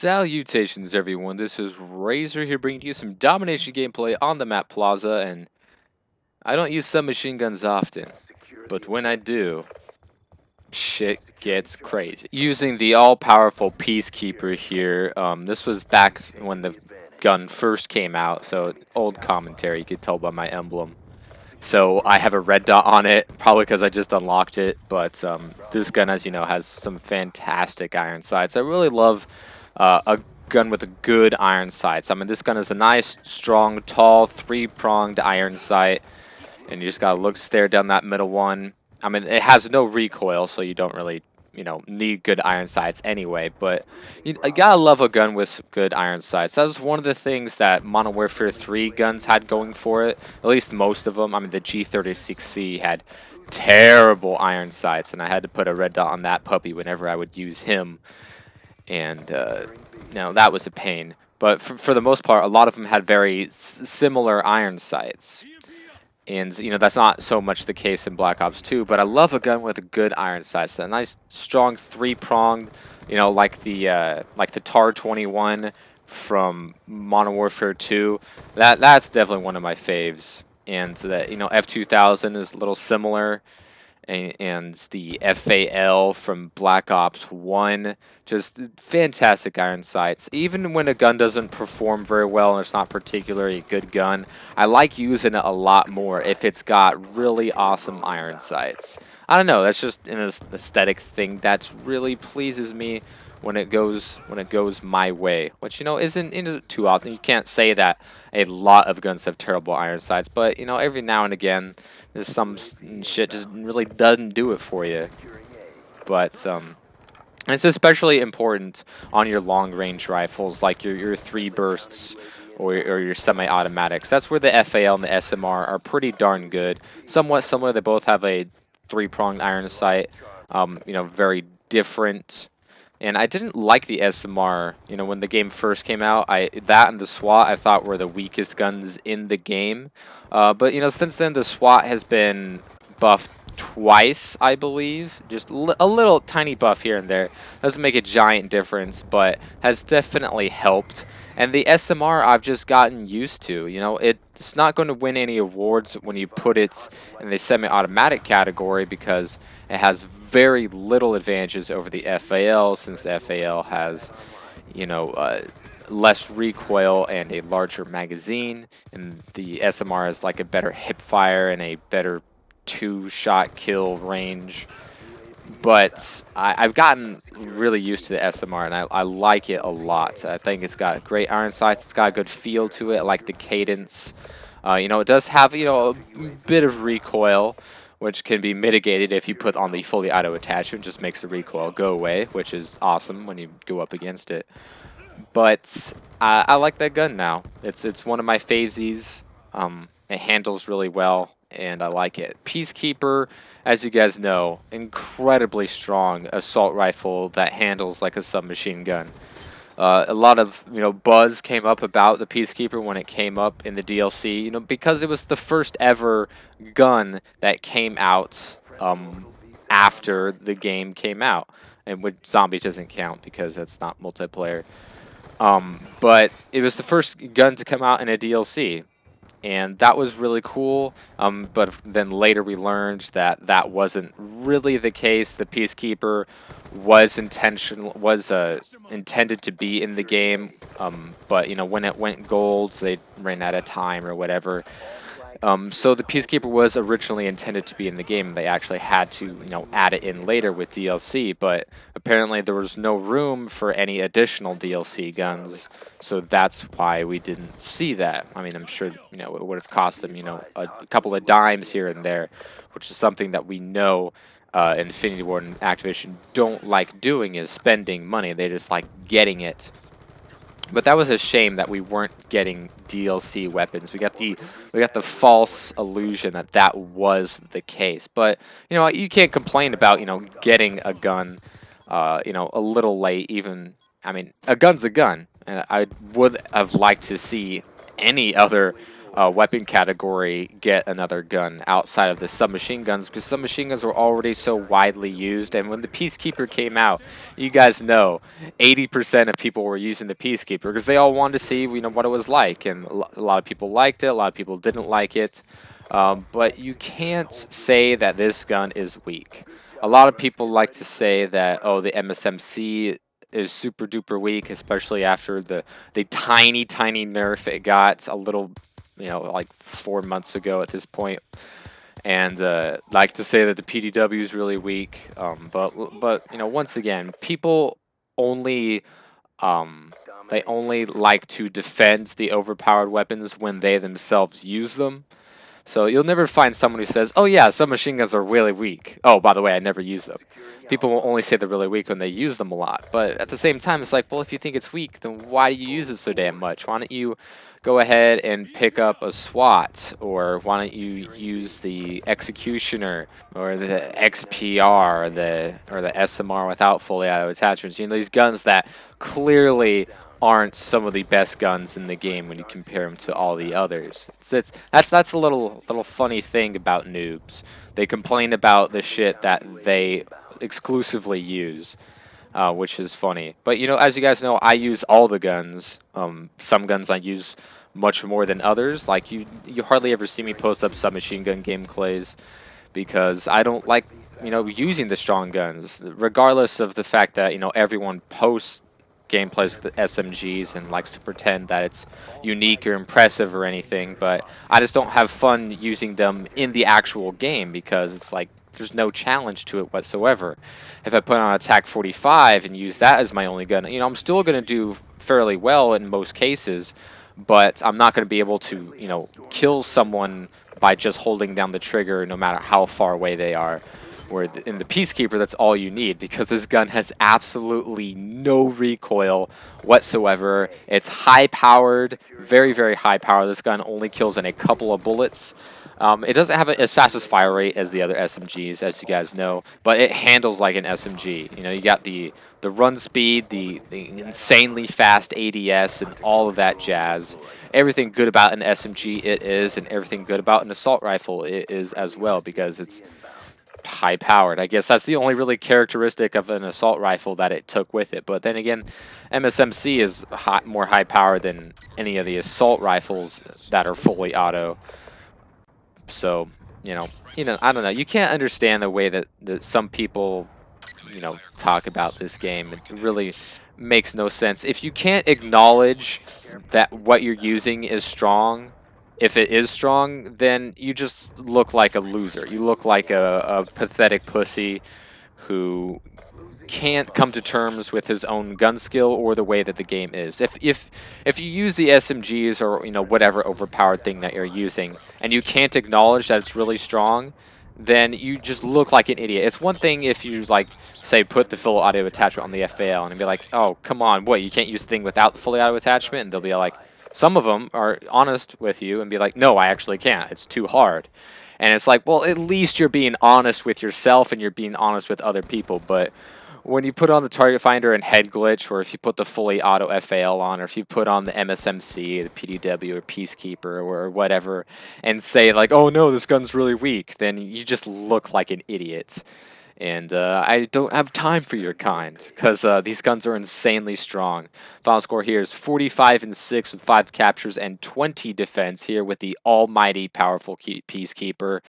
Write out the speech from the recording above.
Salutations everyone, this is Razor here bringing you some domination gameplay on the map Plaza, and I don't use submachine guns often, but when I do, shit gets crazy. Using the all-powerful Peacekeeper here, this was back when the gun first came out, so old commentary, you could tell by my emblem. So I have a red dot on it, probably because I just unlocked it, but this gun, as you know, has some fantastic iron sights. I really love a gun with a good iron sights. I mean, this gun is a nice, strong, tall, three-pronged iron sight, and you just gotta stare down that middle one. I mean, it has no recoil, so you don't really, need good iron sights anyway, but you gotta love a gun with good iron sights. That was one of the things that Modern Warfare 3 guns had going for it, at least most of them. I mean, the G36C had terrible iron sights, and I had to put a red dot on that puppy whenever I would use him, and that was a pain. But for the most part, a lot of them had very similar iron sights. And, that's not so much the case in Black Ops 2, but I love a gun with a good iron sights. A nice, strong, three-pronged, like the TAR-21 from Modern Warfare 2. That's definitely one of my faves. And that, F2000 is a little similar, and the FAL from Black Ops 1. Just fantastic iron sights. Even when a gun doesn't perform very well and it's not particularly a good gun, I like using it a lot more if it's got really awesome iron sights. I don't know, that's just an aesthetic thing that really pleases me when it goes my way, which isn't too often. You can't say that a lot of guns have terrible iron sights, but every now and again there's some shit just really doesn't do it for you. But it's especially important on your long-range rifles, like your 3 bursts or your semi-automatics. That's where the FAL and the SMR are pretty darn good. Somewhat similar, they both have a 3-pronged iron sight. Very different. And I didn't like the SMR, when the game first came out. That and the SWAT I thought were the weakest guns in the game. But since then the SWAT has been buffed twice, I believe. Just a little tiny buff here and there. Doesn't make a giant difference, but has definitely helped. And the SMR I've just gotten used to. It's not going to win any awards when you put it in the semi-automatic category because it has very little advantages over the FAL, since the FAL has, less recoil and a larger magazine, and the SMR is like a better hip fire and a better 2-shot kill range. But I've gotten really used to the SMR, and I like it a lot. I think it's got great iron sights. It's got a good feel to it. I like the cadence. It does have, a bit of recoil, which can be mitigated if you put on the fully auto attachment. Just makes the recoil go away, which is awesome when you go up against it. But I like that gun now. It's one of my favesies. It handles really well, and I like it. Peacekeeper, as you guys know, incredibly strong assault rifle that handles like a submachine gun. A lot of buzz came up about the Peacekeeper when it came up in the DLC, because it was the first ever gun that came out after the game came out, and with zombies doesn't count because that's not multiplayer. But it was the first gun to come out in a DLC, and that was really cool. But then later we learned that that wasn't really the case. The Peacekeeper was intended to be in the game, but when it went gold, they ran out of time or whatever. So the Peacekeeper was originally intended to be in the game. They actually had to, add it in later with DLC, but apparently there was no room for any additional DLC guns, so that's why we didn't see that. I mean, I'm sure, it would have cost them, a couple of dimes here and there, which is something that we know Infinity Ward and Activision don't like doing, is spending money. They just like getting it. But that was a shame that we weren't getting DLC weapons. We got the false illusion that that was the case. But you can't complain about getting a gun, a little late. Even, I mean, a gun's a gun, and I would have liked to see any other weapon category get another gun outside of the submachine guns, because submachine guns were already so widely used. And when the Peacekeeper came out, you guys know 80% of people were using the Peacekeeper because they all wanted to see, what it was like, and a lot of people liked it, a lot of people didn't like it. But you can't say that this gun is weak. A lot of people like to say that, oh, the MSMC is super duper weak, especially after the tiny nerf it got a little, like 4 months ago at this point. And like to say that the PDW is really weak, but once again, people only um, they only like to defend the overpowered weapons when they themselves use them. So you'll never find someone who says, "Oh yeah, submachine guns are really weak. Oh, by the way, I never use them." People will only say they're really weak when they use them a lot. But at the same time, it's like, well, if you think it's weak, then why do you use it so damn much? Why don't you go ahead and pick up a SWAT, or why don't you use the Executioner, or the XPR, or the SMR without fully auto attachments? These guns that clearly aren't some of the best guns in the game when you compare them to all the others. That's a little funny thing about noobs. They complain about the shit that they exclusively use, which is funny. But as you guys know, I use all the guns. Some guns I use much more than others. Like you hardly ever see me post up submachine gun gameplays because I don't like using the strong guns, regardless of the fact that everyone posts gameplays with the SMGs and likes to pretend that it's unique or impressive or anything. But I just don't have fun using them in the actual game because it's like there's no challenge to it whatsoever. If I put on a TAC 45 and use that as my only gun, I'm still going to do fairly well in most cases, but I'm not going to be able to kill someone by just holding down the trigger no matter how far away they are. Where in the Peacekeeper, that's all you need, because this gun has absolutely no recoil whatsoever. It's high powered, very, very high power. This gun only kills in a couple of bullets. It doesn't have as fast as fire rate as the other SMGs, as you guys know, but it handles like an SMG. You got the run speed, the insanely fast ADS, and all of that jazz. Everything good about an SMG it is, and everything good about an assault rifle it is as well, because it's high powered. I guess that's the only really characteristic of an assault rifle that it took with it. But then again, MSMC is more high powered than any of the assault rifles that are fully auto. So, I don't know. You can't understand the way that some people, talk about this game. It really makes no sense. If you can't acknowledge that what you're using is strong, if it is strong, then you just look like a loser. You look like a pathetic pussy who can't come to terms with his own gun skill or the way that the game is. If you use the SMGs or whatever overpowered thing that you're using, and you can't acknowledge that it's really strong, then you just look like an idiot. It's one thing if you say put the full auto attachment on the FAL and be like, oh come on, what, you can't use the thing without the fully auto attachment? And they'll be like, some of them are honest with you and be like, no, I actually can't. It's too hard. And it's like, well, at least you're being honest with yourself and you're being honest with other people. But when you put on the target finder and head glitch, or if you put the fully auto FAL on, or if you put on the MSMC, the PDW, or Peacekeeper, or whatever, and say like, oh no, this gun's really weak, then you just look like an idiot. And I don't have time for your kind, because these guns are insanely strong. Final score here is 45-6 with 5 captures and 20 defense here with the almighty powerful Peacekeeper.